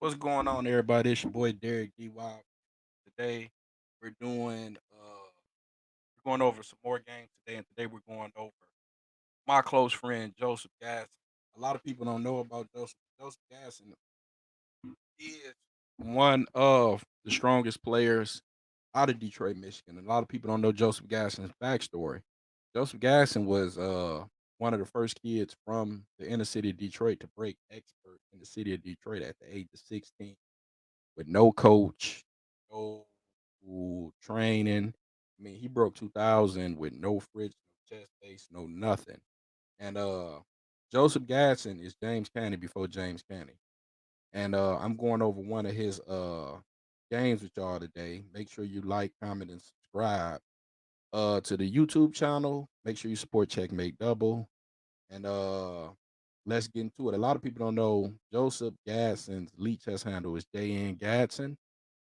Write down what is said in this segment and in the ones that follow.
What's going on, everybody? It's your boy Derek D. Wild. Today we're doing we're going over some more games today, and today we're going over my close friend Joseph Gadson. A lot of people don't know about Joseph. Joseph Gadson is one of the strongest players out of Detroit, Michigan. A lot of people don't know Joseph Gadson's backstory. Joseph Gadson was one of the first kids from the inner city of Detroit to break expert in the city of Detroit at the age of 16 with no coach, no training. I mean, he broke 2000 with no fridge, no chest base, no nothing. And Joseph Gadson is James Caney before James Caney. And I'm going over one of his games with y'all today. Make sure you like, comment, and subscribe to the YouTube channel. Make sure you support Checkmate Double. And let's get into it. A lot of people don't know Joseph Gadson's lichess handle is JN Gadson.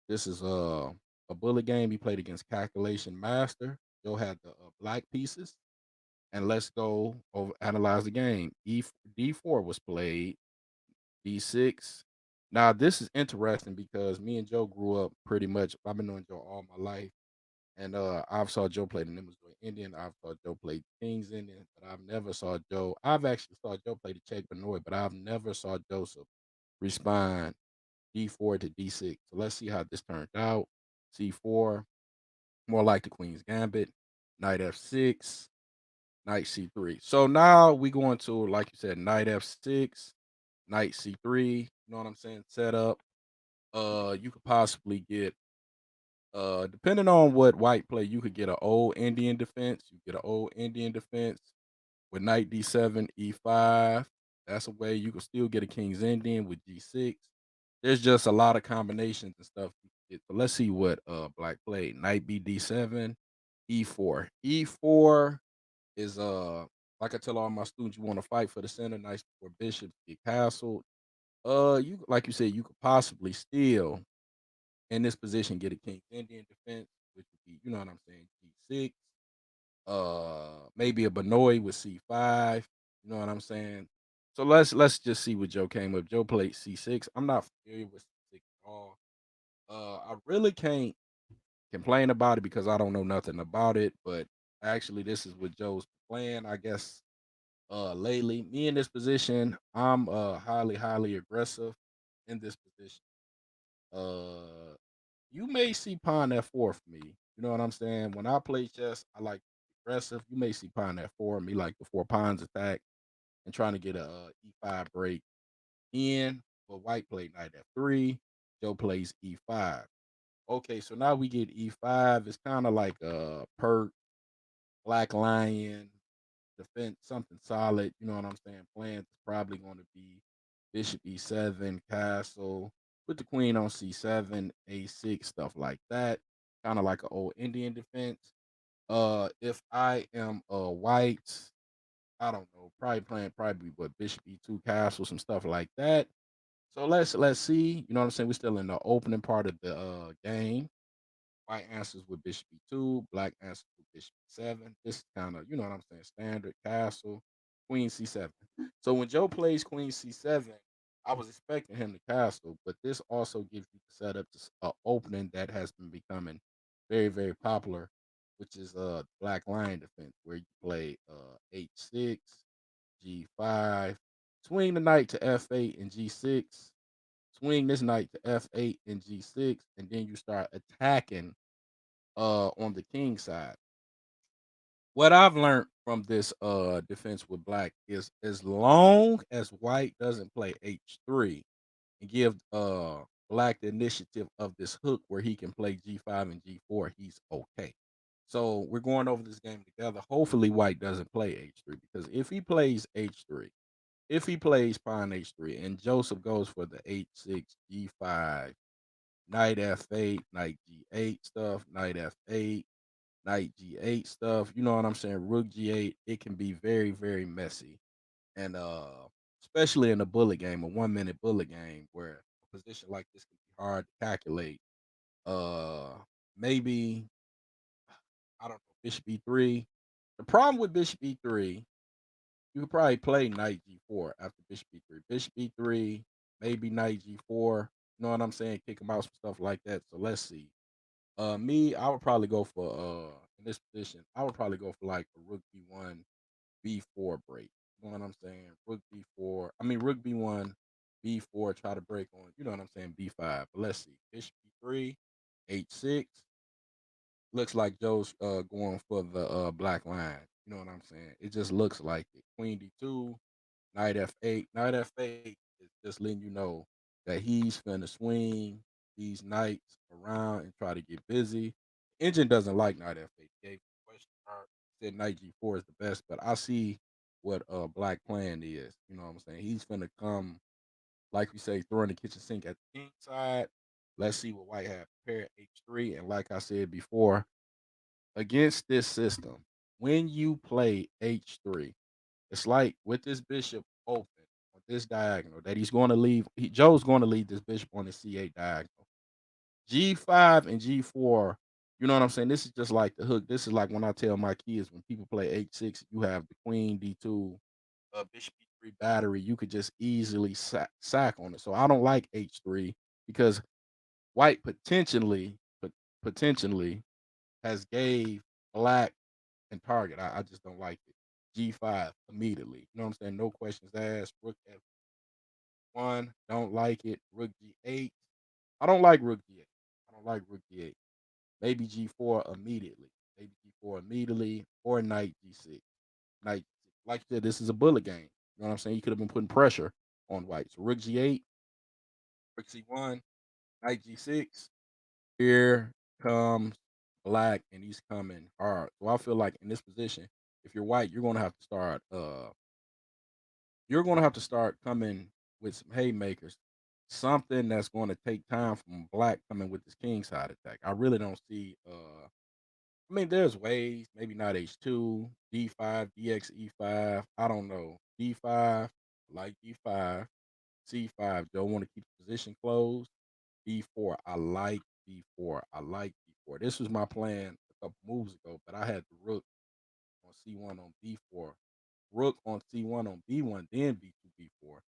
This is a bullet game. He played against Calculation Master. Joe had the black pieces. And let's go over analyze the game. D4 was played. D6. Now this is interesting because me and Joe grew up pretty much. I've been knowing Joe all my life, and I've saw Joe play the Nimmer's Indian. I've saw Joe play Kings Indian, but I've never saw Joe. I've actually saw Joe play the Czech Benoit, but I've never saw Joseph respond D4 to D6. So let's see how this turned out. C4, more like the Queen's Gambit. Knight F6, Knight C3. So now we go into, like you said, Knight F6, Knight C3. You know what I'm saying? Set up. You could possibly get, depending on what white play, you could get an old Indian defense. You get an old Indian defense with Knight D7, E5. That's a way you can still get a King's Indian with G6. There's just a lot of combinations and stuff. So let's see what black played. Knight B D7, E4. E4 is like I tell all my students, you want to fight for the center, knights before bishops get castled. You like you said, you could possibly still in this position get a King's Indian defense, which would be, you know what I'm saying, G6. Maybe a Benoit with C5. You know what I'm saying? So let's just see what Joe came up. Joe played C6. I'm not familiar with C6 at all. I really can't complain about it because I don't know nothing about it. But actually, this is what Joe's playing. I guess lately, me in this position, I'm highly aggressive in this position. Uh, you may see pawn F4 for me. You know what I'm saying? When I play chess, I like to be aggressive. You may see pawn F4, me like the four pawns attack and trying to get a E5 break in. But white played knight F3. Joe plays E5. Okay, so now we get E5. It's kind of like a perk, black lion, defense, something solid. You know what I'm saying? Plans is probably going to be bishop E7, castle, put the queen on C7, A6, stuff like that. Kind of like an old Indian defense. If I am white, I don't know, probably playing probably what bishop E2 castle, some stuff like that. So let's see. You know what I'm saying? We're still in the opening part of the game. White answers with bishop e2, black answers with bishop e7. This is kind of, you know what I'm saying, standard castle, queen c7. So when Joe plays queen c7, I was expecting him to castle, but this also gives you the setup to an opening that has been becoming very popular, which is black lion defense, where you play h6, g5, swing the knight to f8 and g6, swing this knight to f8 and g6, and then you start attacking on the king side. What I've learned from this defense with black is as long as white doesn't play h3 and give black the initiative of this hook where he can play g5 and g4, he's okay. So we're going over this game together. Hopefully white doesn't play h3, because if he plays h3, if he plays pawn h3 and Joseph goes for the h6, g5, knight f8, knight g8 stuff, knight f8, knight g8 stuff, you know what I'm saying? Rook g8, it can be very messy. And especially in a bullet game, a 1 minute bullet game where a position like this can be hard to calculate. Uh maybe I don't know, bishop e3. The problem with bishop e3, you could probably play knight g4 after bishop e3. Bishop e3, maybe knight g4. You know what I'm saying? Kick him out, some stuff like that. So let's see. Me, I would probably go for in this position, I would probably go for like a rook B1, B4 break. You know what I'm saying? Rook B4. I mean rook B1, B4, try to break on, you know what I'm saying, B5. But let's see. Bishop B3, H6. Looks like Joe's going for the black line. You know what I'm saying? It just looks like it. Queen D2, Knight F8. Knight F8 is just letting you know that he's finna swing these knights around and try to get busy. Engine doesn't like Knight F8. Gave question mark. Said Knight G4 is the best, but I see what black plan is. You know what I'm saying? He's finna come, like we say, throwing the kitchen sink at the king side. Let's see what white have prepared. H3. And like I said before, against this system, when you play H3, it's like with this bishop open on this diagonal that he's going to leave. Joe's going to leave this bishop on the C8 diagonal. G5 and G4, you know what I'm saying? This is just like the hook. This is like when I tell my kids when people play H6, you have the queen D2, bishop E3 battery. You could just easily sack on it. So I don't like H3 because white potentially has gave black and target. I just don't like it. G5 immediately. You know what I'm saying? No questions asked. Rook F1. Don't like it. Rook G8. I don't like Rook G8. I don't like Rook G8. Maybe G4 immediately. Maybe G4 immediately or Knight G6. Knight G6. Like you said, this is a bullet game. You know what I'm saying? You could have been putting pressure on white. So Rook G8, Rook C1, Knight G6. Here comes black, and he's coming hard. So I feel like in this position, if you're white, you're gonna have to start coming with some haymakers. Something that's gonna take time from black coming with this king side attack. I really don't see I mean there's ways, maybe not H2, D5, DX E5. I don't know. D5, like D5, C5. Don't want to keep the position closed. B4. I like B4. I like B4. This was my plan a couple moves ago, but I had the rook on C1 on B4, rook on C1 on B1, then B2, B4,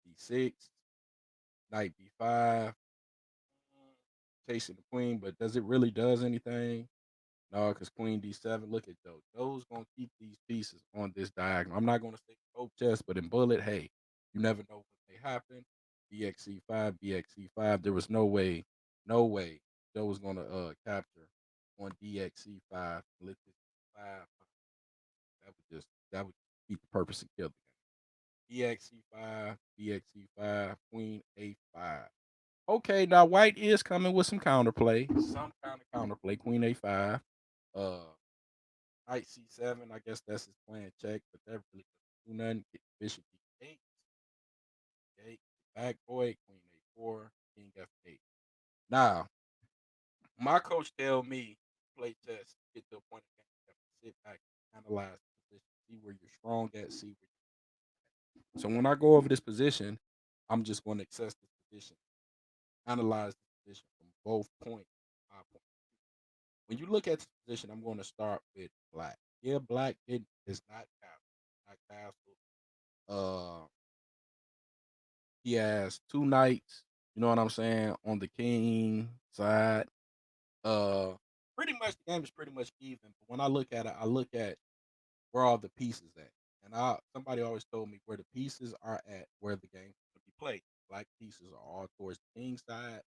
B6, knight B5, chasing the queen. But does it really does anything? No, because Queen D7. Look at Joe. Joe's gonna keep these pieces on this diagonal. I'm not gonna say oak chess, but in bullet, hey, you never know what may happen. BXC5, BXC5. There was no way, no way Joe was gonna capture on DXC5. Let this 5. That would defeat the purpose and kill the game. BXC5, BXC5, Queen A5. Okay, now white is coming with some counterplay, some kind of counterplay. Queen A5. Uh, Knight C7. I guess that's his plan. Check, but that really doesn't do nothing. Bishop D8. Okay, back boy. Queen A4. King F8. Now, my coach tell me play chess, get to a point of game, you have to sit back, analyze the position, see where you're strong at, see where. So when I go over this position, I'm just going to assess this position, analyze the position from both points. My point. When you look at this position, I'm going to start with black. Yeah, black is not castle, not castle. He has two knights. You know what I'm saying on the king side. Uh, Pretty much the game is pretty much even. But when I look at it, I look at where all the pieces at. And somebody always told me where the pieces are at, where the game's going to be played. Black pieces are all towards the king side,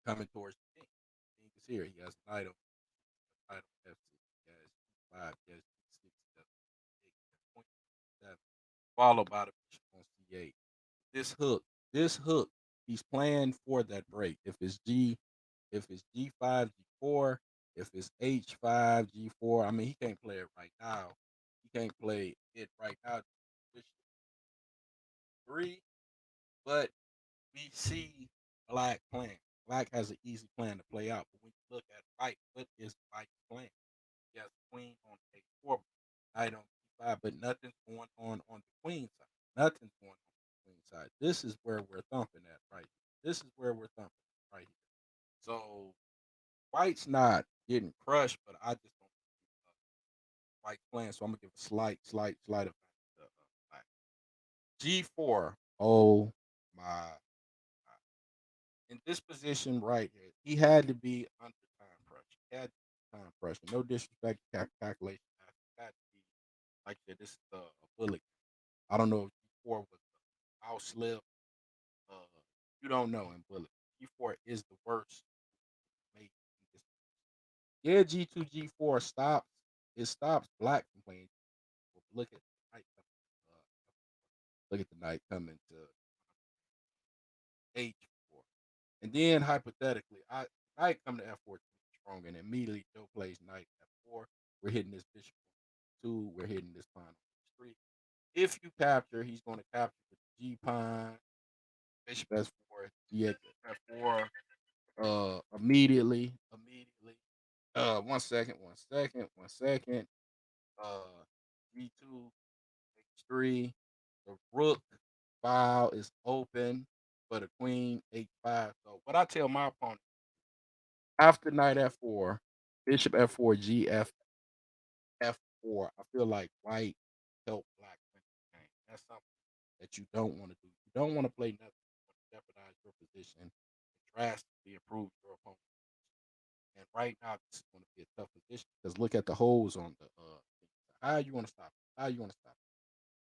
coming towards the king. The king is here. He has knight on F6. He has five. He has G6. He has eight. He has point seven. Followed by the bishop on C8. This hook, this hook, he's playing for that break. If it's G5, G4, if it's H5, G4. I mean, he can't play it right now. He can't play it right now. Bishop 3, but we see black playing. Black has an easy plan to play out. But when you look at white, what is white playing? He has queen on A4, knight on B5, but nothing's going on the queen side. Nothing's going on the queen side. This is where we're thumping at right here. This is where we're thumping at right here. So white's not getting crushed, but I just don't think white's playing. So I'm gonna give a slight advantage to black. G4. Oh my God. in this position right here, he had to be under time pressure. He had to be time pressure. No disrespect to calculation. Had to be like that. This is a bullet. I don't know if G4 was a mouse slip. Uh, you don't know in bullet. G4 is the worst. Yeah, G2, G4 stops. It stops black from playing. Look at the knight coming. Look at the knight coming to H4. And then hypothetically, knight come to F4 strong, and immediately Joe plays knight F4. We're hitting this bishop on 2. We're hitting this pawn on H3. If you capture, he's going to capture with G pawn, bishop S4, G F4. Immediately. 1 second, 1 second, 1 second. G2, H3. The rook file is open for the queen H5. So what I tell my opponent after knight F4, bishop F4, G F4. I feel like white helped black win the game. That's something that you don't want to do. You don't want to play nothing to jeopardize your position and drastically improve your opponent. And right now, this is going to be a tough position because look at the holes on the. How you want to stop it? How you want to stop it?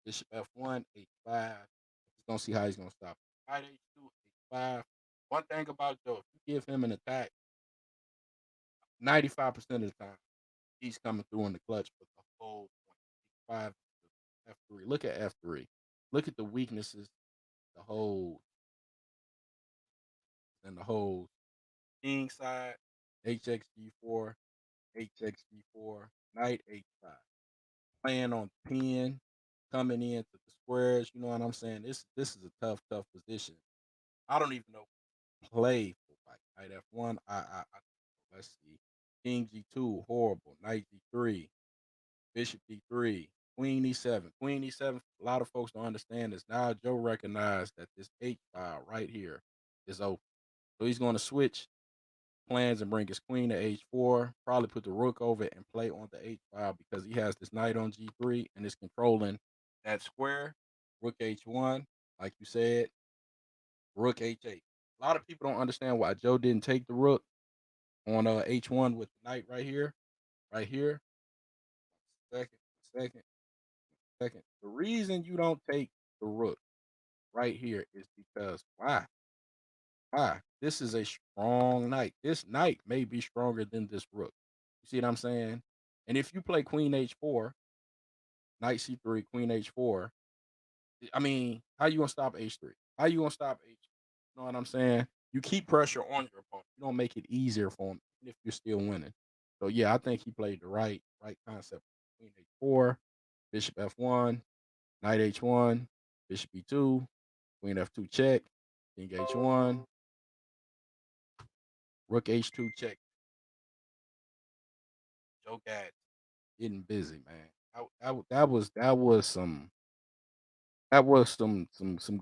Bishop F1, H5. He's going to see how he's going to stop it. Knight H2, H5. One thing about Joe, if you give him an attack, 95% of the time, he's coming through in the clutch with the whole point. H5, F3. Look at F3. Look at the weaknesses, the holes, and the holes. King side, HXG4, HXG4, Knight H5. Playing on the pin, coming into the squares. You know what I'm saying? This is a tough position. I don't even know play for white. Knight F1. Let's see. King G2, horrible. Knight G3, Bishop D3, Queen E7. Queen E7. A lot of folks don't understand this. Now Joe recognized that this H file right here is open. So he's going to switch plans and bring his queen to H4, probably put the rook over it and play on the H file because he has this knight on G3 and is controlling that square. Rook H1, like you said, rook H8. A lot of people don't understand why Joe didn't take the rook on H1 with the knight right here, right here. Second, second, second. The reason you don't take the rook right here is because why? Why? This is a strong knight. This knight may be stronger than this rook. You see what I'm saying? And if you play Queen H4, Knight C3, Queen H4, I mean, how you gonna stop H3? How you gonna stop H? You know what I'm saying? You keep pressure on your opponent. You don't make it easier for him if you're still winning. So yeah, I think he played the right concept. Queen H4, Bishop F1, Knight H1, Bishop E2, Queen F2 check, King H1, Rook H2 check. Joe Gadson getting busy, man. That was some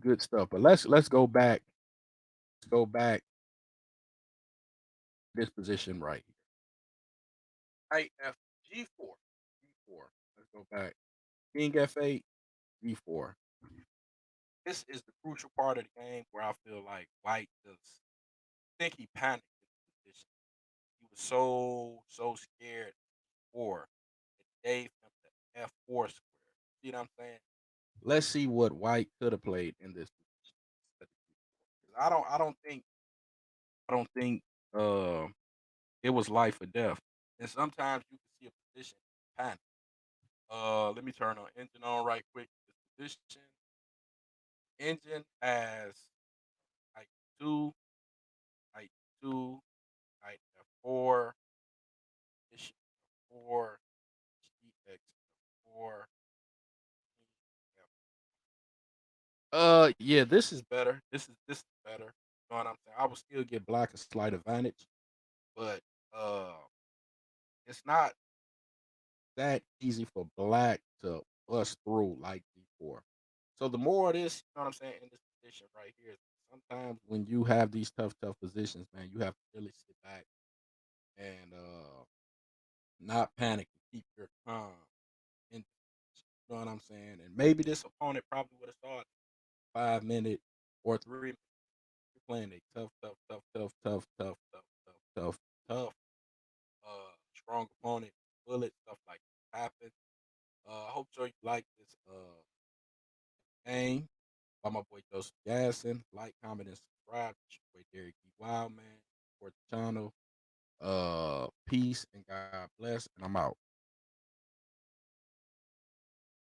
good stuff. But let's go back. Let's go back this position right here. Knight F G4. G4. Let's go back. King F8, G4. This is the crucial part of the game where I feel like White just think he panicked in the position. He was so scared for it gave him the F4 square. See what I'm saying? Let's see what White could have played in this position. I don't think uh, it was life or death. And sometimes you can see a position panic. Let me turn on engine on right quick. This position engine has like two, like two, like F4, bishop F4, GX F4. Yeah, this is better. This is better. You know what I'm saying? I would still give black a slight advantage, but uh, it's not that easy for black to bust through like before. So the more of this, you know what I'm saying, in this position right here, sometimes when you have these tough positions, man, you have to really sit back and not panic and keep your calm. In, you know what I'm saying? And maybe this opponent probably would have saw it 5 minute or 3 minutes playing a tough, strong opponent, bullet, stuff like that happen. I hope so you like this game by my boy Joseph Gadson. Like, comment, and subscribe. It's your boy Derek E. Wildman. Support the channel. Peace and God bless. And I'm out.